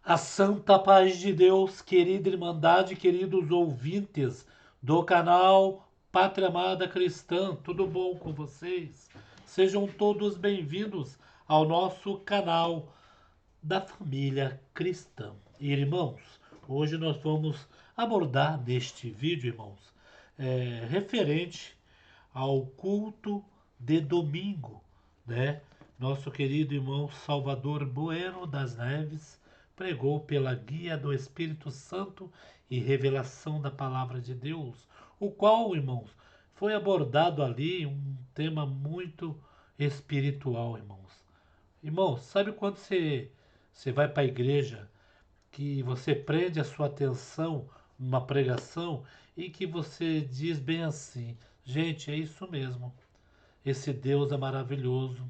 A santa paz de Deus, querida Irmandade, queridos ouvintes do canal Pátria Amada Cristã, tudo bom com vocês? Sejam todos bem-vindos ao nosso canal da família cristã. Irmãos, hoje nós vamos abordar neste vídeo, irmãos, referente ao culto de domingo, né? Nosso querido irmão Salvador Bueno das Neves pregou pela guia do Espírito Santo e revelação da palavra de Deus, o qual, irmãos, foi abordado ali um tema muito espiritual, irmãos. Irmãos, sabe quando você vai para a igreja que você prende a sua atenção numa pregação e que você diz bem assim: gente, é isso mesmo. Esse Deus é maravilhoso.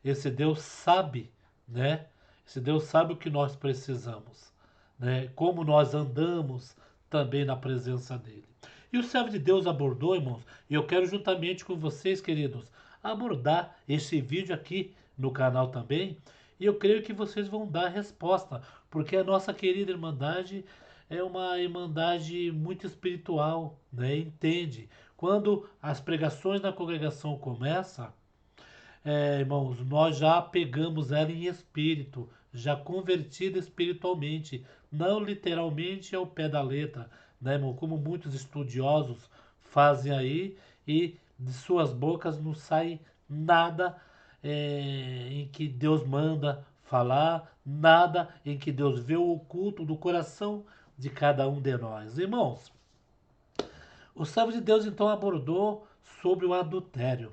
Esse Deus sabe, né? Esse Deus sabe o que nós precisamos, né? Como nós andamos também na presença dele. E o servo de Deus abordou, irmãos, e eu quero juntamente com vocês, queridos, abordar esse vídeo aqui no canal também. E eu creio que vocês vão dar resposta, porque a nossa querida Irmandade é uma Irmandade muito espiritual, né? Entende? Quando as pregações na congregação começam, irmãos, nós já pegamos ela em espírito, já convertida espiritualmente, não literalmente ao pé da letra, né, irmão? Como muitos estudiosos fazem aí, e de suas bocas não sai nada em que Deus manda falar, nada em que Deus vê o oculto do coração de cada um de nós. Irmãos, o servo de Deus então abordou sobre o adultério.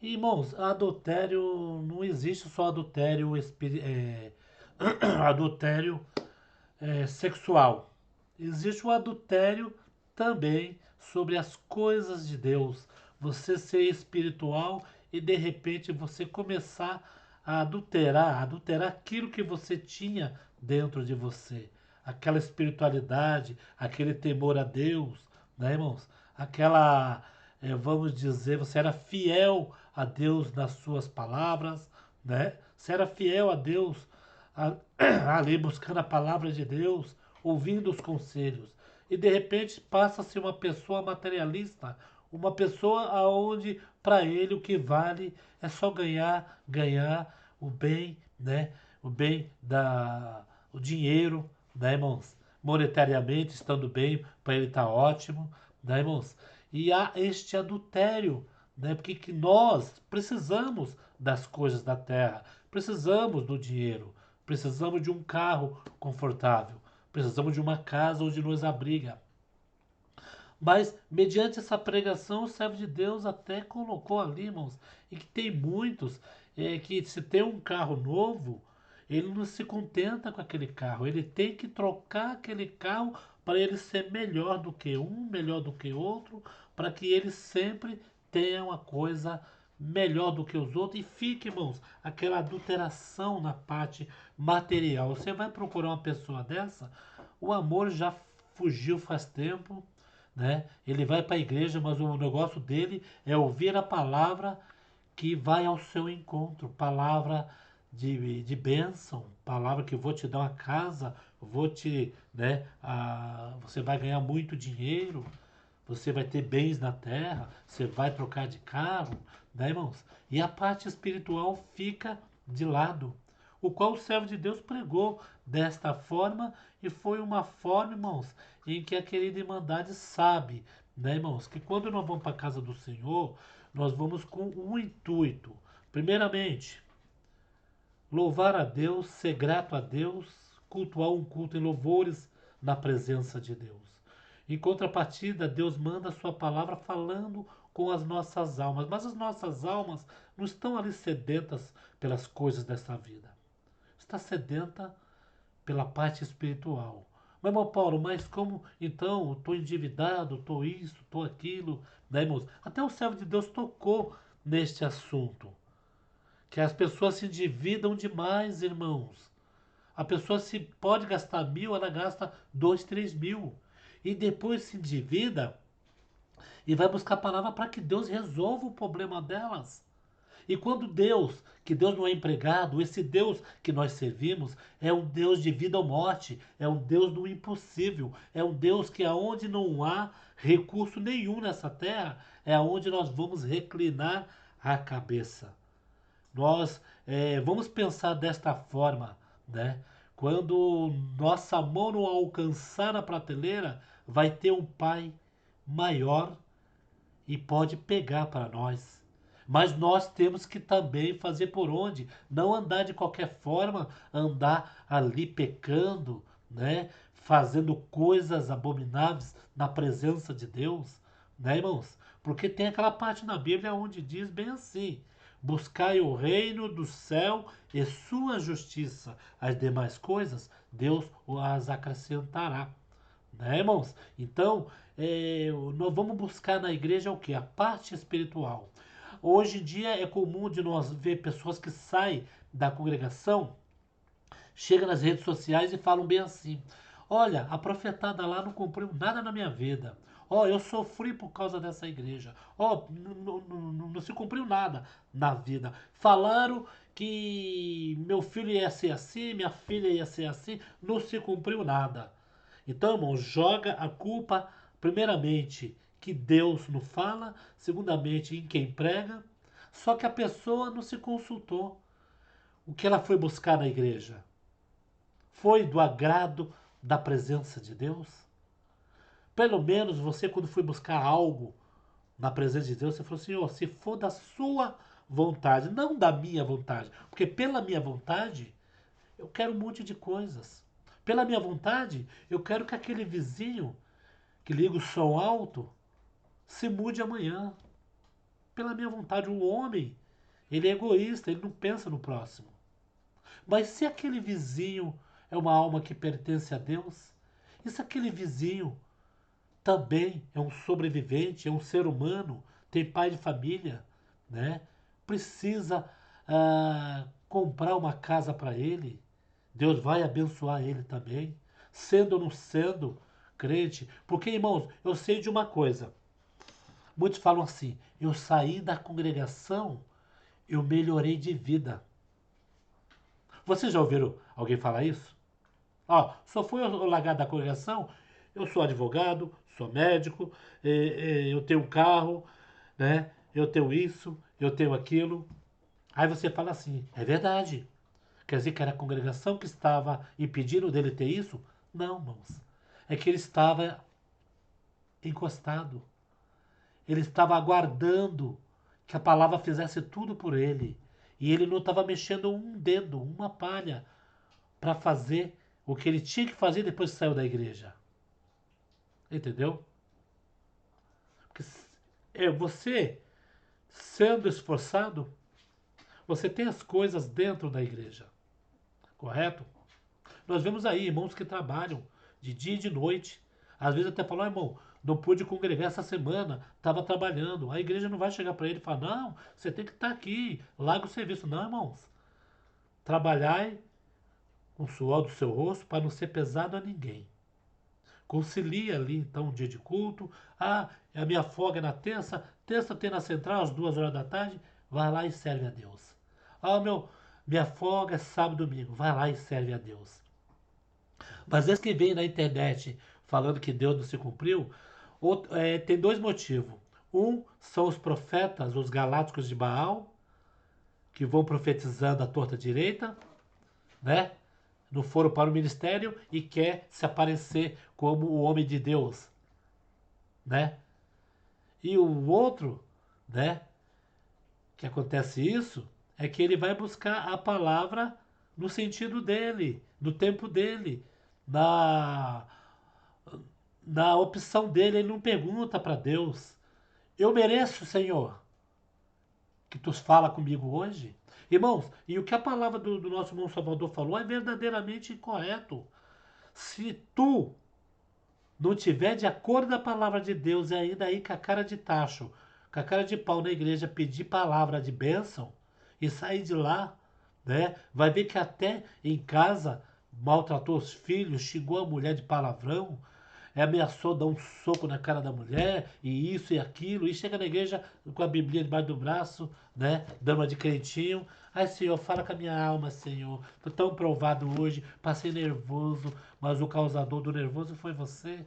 E, irmãos, adultério não existe só adultério, adultério sexual. Existe o adultério também sobre as coisas de Deus. Você ser espiritual e de repente você começar a adulterar aquilo que você tinha dentro de você. Aquela espiritualidade, aquele temor a Deus, né, irmãos? Aquela, vamos dizer, você era fiel a Deus nas suas palavras, né? Você era fiel a Deus a- ali buscando a palavra de Deus, ouvindo os conselhos. E de repente passa-se uma pessoa materialista, uma pessoa aonde para ele o que vale é só ganhar o bem, né? O bem o dinheiro, né, irmãos? Monetariamente estando bem, para ele está ótimo, né, irmãos? E há este adultério, né? Porque que nós precisamos das coisas da terra, precisamos do dinheiro, precisamos de um carro confortável, precisamos de uma casa onde nos abriga. Mas, mediante essa pregação, o servo de Deus até colocou ali, irmãos, e que tem muitos que se tem um carro novo, ele não se contenta com aquele carro, ele tem que trocar aquele carro para ele ser melhor do que um, melhor do que outro, para que ele sempre tenha uma coisa melhor do que os outros e fique, irmãos, aquela adulteração na parte material. Você vai procurar uma pessoa dessa, o amor já fugiu faz tempo, né? Ele vai para a igreja, mas o negócio dele é ouvir a palavra que vai ao seu encontro, palavra de bênção, palavra que vou te dar uma casa, vou te, né, você vai ganhar muito dinheiro, você vai ter bens na terra, você vai trocar de carro, né, irmãos? E a parte espiritual fica de lado, o qual o servo de Deus pregou desta forma, e foi uma forma, irmãos, em que a querida Irmandade sabe, né, irmãos, que quando nós vamos para a casa do Senhor, nós vamos com um intuito. Primeiramente, louvar a Deus, ser grato a Deus, cultuar um culto em louvores na presença de Deus. Em contrapartida, Deus manda a sua palavra falando com as nossas almas, mas as nossas almas não estão ali sedentas pelas coisas dessa vida. Está sedenta pela parte espiritual. Mas, irmão Paulo, mas como então? Estou endividado, estou isso, estou aquilo, né, irmãos? Até o servo de Deus tocou neste assunto. Que as pessoas se endividam demais, irmãos. A pessoa se pode gastar 1.000, ela gasta 2, 3 mil. E depois se endivida e vai buscar a palavra para que Deus resolva o problema delas. E quando Deus, que Deus não é empregado, esse Deus que nós servimos é um Deus de vida ou morte, é um Deus do impossível, é um Deus que aonde não há recurso nenhum nessa terra, é aonde nós vamos reclinar a cabeça. Nós vamos pensar desta forma, né? Quando nossa mão não alcançar a prateleira, vai ter um Pai maior e pode pegar para nós. Mas nós temos que também fazer por onde, não andar de qualquer forma, andar ali pecando, né? Fazendo coisas abomináveis na presença de Deus, né, irmãos? Porque tem aquela parte na Bíblia onde diz bem assim: buscai o reino do céu e sua justiça, as demais coisas Deus as acrescentará, né, irmãos? Então, nós vamos buscar na igreja o que? A parte espiritual. Hoje em dia é comum de nós ver pessoas que saem da congregação, chegam nas redes sociais e falam bem assim: olha, a profetada lá não cumpriu nada na minha vida. Ó, eu sofri por causa dessa igreja. Ó, não se cumpriu nada na vida. Falaram que meu filho ia ser assim, minha filha ia ser assim, não se cumpriu nada. Então, irmão, joga a culpa, primeiramente, que Deus não fala, segundamente, em quem prega, só que a pessoa não se consultou. O que ela foi buscar na igreja? Foi do agrado da presença de Deus? Pelo menos você, quando foi buscar algo na presença de Deus, você falou assim: ó, se for da sua vontade, não da minha vontade, porque pela minha vontade eu quero um monte de coisas. Pela minha vontade, eu quero que aquele vizinho que liga o som alto se mude amanhã. Pela minha vontade, o homem, ele é egoísta, ele não pensa no próximo. Mas se aquele vizinho é uma alma que pertence a Deus, e se aquele vizinho também é um sobrevivente, é um ser humano, tem pai de família, né? Precisa comprar uma casa para ele, Deus vai abençoar ele também, sendo ou não sendo crente. Porque, irmãos, eu sei de uma coisa. Muitos falam assim: eu saí da congregação, eu melhorei de vida. Vocês já ouviram alguém falar isso? Ó, só fui eu largar da congregação, eu sou advogado, sou médico, eu tenho um carro, né? Eu tenho isso, eu tenho aquilo. Aí você fala assim: é verdade. Quer dizer que era a congregação que estava impedindo dele ter isso? Não, irmãos. É que ele estava encostado. Ele estava aguardando que a palavra fizesse tudo por ele. E ele não estava mexendo um dedo, uma palha, para fazer o que ele tinha que fazer depois que saiu da igreja. Entendeu? Porque você, sendo esforçado, você tem as coisas dentro da igreja. Correto? Nós vemos aí irmãos que trabalham de dia e de noite. Às vezes até falam: irmão, não pude congregar essa semana, estava trabalhando. A igreja não vai chegar para ele e falar: não, você tem que estar aqui, larga o serviço. Não, irmãos. Trabalhai com o suor do seu rosto para não ser pesado a ninguém. Concilia ali então um dia de culto. Ah, a minha folga é na terça. Terça tem na central às 2 horas da tarde. Vai lá e serve a Deus. Ah, minha folga é sábado e domingo. Vai lá e serve a Deus. Mas esse que vem na internet falando que Deus não se cumpriu, tem dois motivos. Um são os profetas, os galácticos de Baal, que vão profetizando à torta direita, né? Não foram para o ministério e quer se aparecer como o homem de Deus, né? E o outro, né, que acontece isso, é que ele vai buscar a palavra no sentido dele, no tempo dele, na na opção dele, ele não pergunta para Deus: eu mereço, Senhor, que tu fala comigo hoje? Irmãos, e o que a palavra do nosso irmão Salvador falou é verdadeiramente correto. Se tu não tiver de acordo com a palavra de Deus e ainda aí com a cara de tacho, com a cara de pau na igreja, pedir palavra de bênção e sair de lá, né? Vai ver que até em casa maltratou os filhos, xingou a mulher de palavrão, ameaçou dar um soco na cara da mulher, e isso e aquilo, e chega na igreja com a Bíblia debaixo do braço, né? Dama de crentinho. Ai, Senhor, fala com a minha alma, Senhor. Tô tão provado hoje, passei nervoso, mas o causador do nervoso foi você,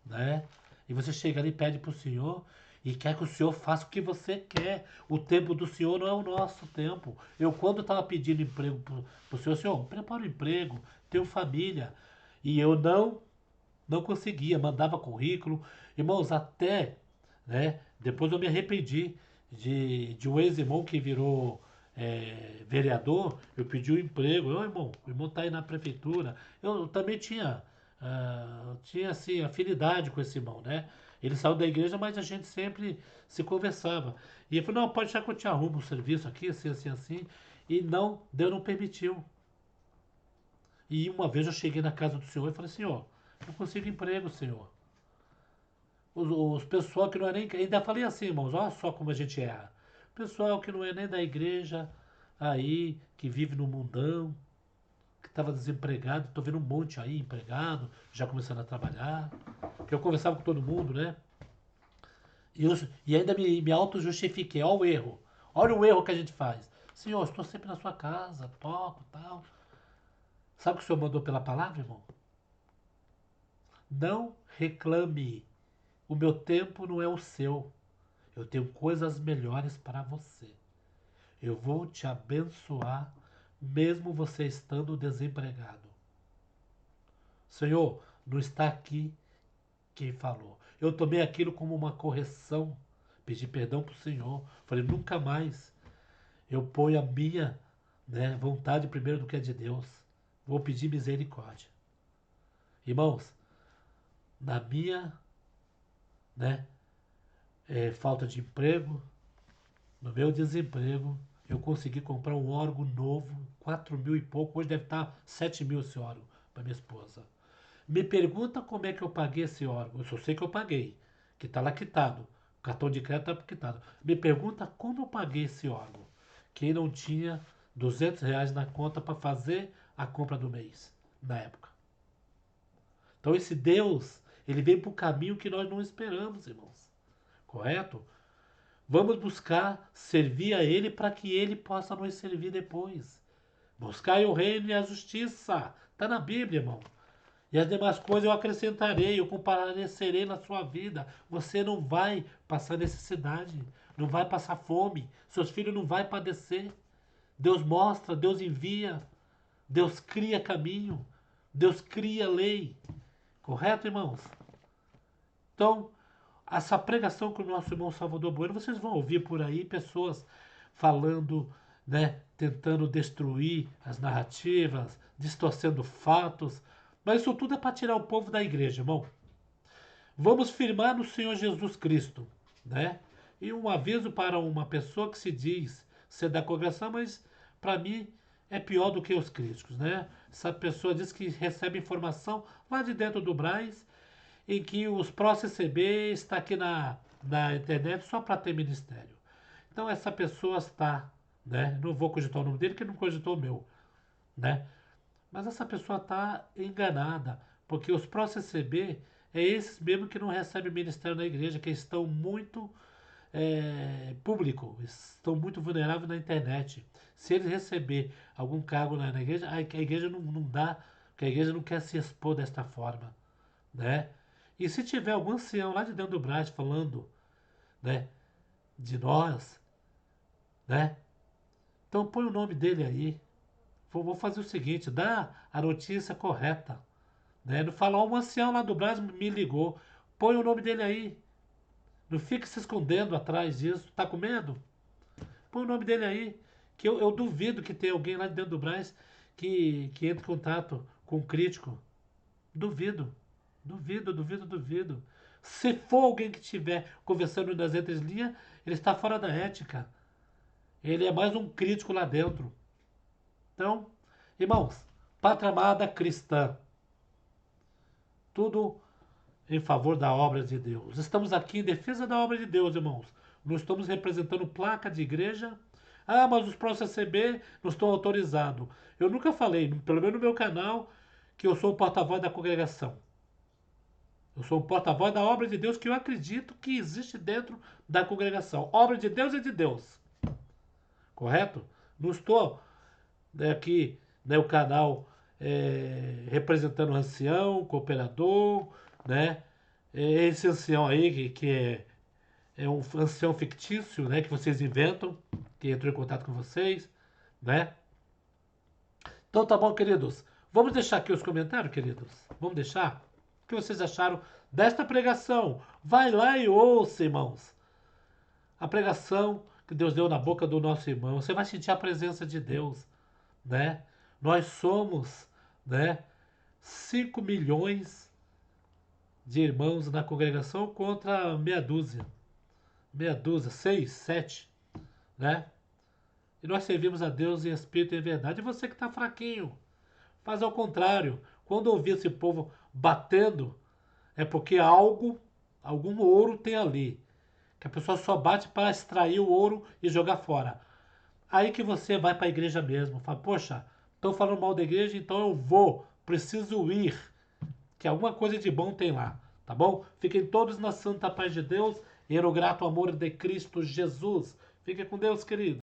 né? E você chega ali e pede pro Senhor e quer que o Senhor faça o que você quer. O tempo do Senhor não é o nosso tempo. Eu, quando estava pedindo emprego pro Senhor, Senhor, prepara o emprego, tenho família. E eu não conseguia, mandava currículo. Irmãos, até, né, depois eu me arrependi de um ex-irmão que virou vereador, eu pedi um emprego. Ô, irmão, o irmão tá aí na prefeitura. Eu também tinha assim, afinidade com esse irmão, né? Ele saiu da igreja, mas a gente sempre se conversava. E ele falou, não, pode deixar que eu te arrumo um serviço aqui, assim, assim, assim. E não, Deus não permitiu. E uma vez eu cheguei na casa do Senhor e falei, Senhor, não consigo emprego, Senhor. Os pessoal que não é nem. Ainda falei assim, irmãos, olha só como a gente erra. Pessoal que não é nem da igreja, aí, que vive no mundão, que estava desempregado, tô vendo um monte aí, empregado, já começando a trabalhar. Que eu conversava com todo mundo, né? E ainda me auto-justifiquei, olha o erro. Olha o erro que a gente faz. Senhor, estou sempre na sua casa, toco tal. Sabe o que o Senhor mandou pela palavra, irmão? Não reclame. O meu tempo não é o seu. Eu tenho coisas melhores para você. Eu vou te abençoar, mesmo você estando desempregado. Senhor, não está aqui quem falou. Eu tomei aquilo como uma correção. Pedi perdão para o Senhor. Falei, nunca mais eu ponho a minha, né, vontade primeiro do que a de Deus. Vou pedir misericórdia. Irmãos, na minha, né, falta de emprego, no meu desemprego, eu consegui comprar um órgão novo, 4 mil e pouco, hoje deve estar 7 mil esse órgão para minha esposa. Me pergunta como é que eu paguei esse órgão. Eu só sei que eu paguei, que está lá quitado. O cartão de crédito está quitado. Me pergunta como eu paguei esse órgão. Quem não tinha R$ 200 na conta para fazer a compra do mês, na época. Então esse Deus, ele vem para o caminho que nós não esperamos, irmãos. Correto? Vamos buscar servir a Ele para que Ele possa nos servir depois. Buscai o reino e a justiça. Está na Bíblia, irmão. E as demais coisas eu acrescentarei, eu comparecerei na sua vida. Você não vai passar necessidade, não vai passar fome, seus filhos não vão padecer. Deus mostra, Deus envia, Deus cria caminho, Deus cria lei. Correto, irmãos? Então, essa pregação com o nosso irmão Salvador Bueno, vocês vão ouvir por aí pessoas falando, né, tentando destruir as narrativas, distorcendo fatos, mas isso tudo é para tirar o povo da igreja, irmão. Vamos firmar no Senhor Jesus Cristo, né? E um aviso para uma pessoa que se diz ser da congregação, mas para mim é pior do que os críticos, né? Essa pessoa diz que recebe informação lá de dentro do Braz em que os pró-CCB está aqui na internet só para ter ministério. Então essa pessoa está, né? Não vou cogitar o nome dele, que não cogitou o meu, né? Mas essa pessoa está enganada, porque os pró-CCB é esses mesmo que não recebem ministério na igreja, que estão muito público, estão muito vulneráveis na internet. Se eles receber algum cargo na igreja, a igreja não dá, porque a igreja não quer se expor desta forma, né? E se tiver algum ancião lá de dentro do Brás falando, né, de nós, né? Então põe o nome dele aí. Vou fazer o seguinte, dá a notícia correta, né? Não falar um ancião lá do Brás me ligou. Põe o nome dele aí. Não fique se escondendo atrás disso. Tá com medo? Põe o nome dele aí. Que eu duvido que tenha alguém lá de dentro do Brás que entre em contato com um crítico. Duvido. Duvido, duvido, duvido. Se for alguém que estiver conversando nas entrelinhas, ele está fora da ética. Ele é mais um crítico lá dentro. Então, irmãos, pátria amada cristã, tudo em favor da obra de Deus. Estamos aqui em defesa da obra de Deus, irmãos. Não estamos representando placa de igreja. Ah, mas os pró-CCB não estão autorizados. Eu nunca falei, pelo menos no meu canal, que eu sou o porta-voz da congregação. Eu sou um porta-voz da obra de Deus que eu acredito que existe dentro da congregação. Obra de Deus é de Deus. Correto? Não estou, né, aqui, né, o canal representando o ancião, cooperador, né? Esse ancião aí é um ancião fictício, né, que vocês inventam, que entrou em contato com vocês, né? Então tá bom, queridos. Vamos deixar aqui os comentários, queridos. Vamos deixar? O que vocês acharam desta pregação? Vai lá e ouça, irmãos. A pregação que Deus deu na boca do nosso irmão. Você vai sentir a presença de Deus, né? Nós somos, né, 5 milhões de irmãos na congregação contra meia dúzia, 6, 7, né? E nós servimos a Deus em espírito e em verdade. E você que está fraquinho, faz ao contrário. Quando ouvir esse povo batendo, é porque algum ouro tem ali. Que a pessoa só bate para extrair o ouro e jogar fora. Aí que você vai para a igreja mesmo. Fala, poxa, estão falando mal da igreja, então eu vou, preciso ir. Que alguma coisa de bom tem lá, tá bom? Fiquem todos na santa paz de Deus e no grato amor de Cristo Jesus. Fiquem com Deus, querido.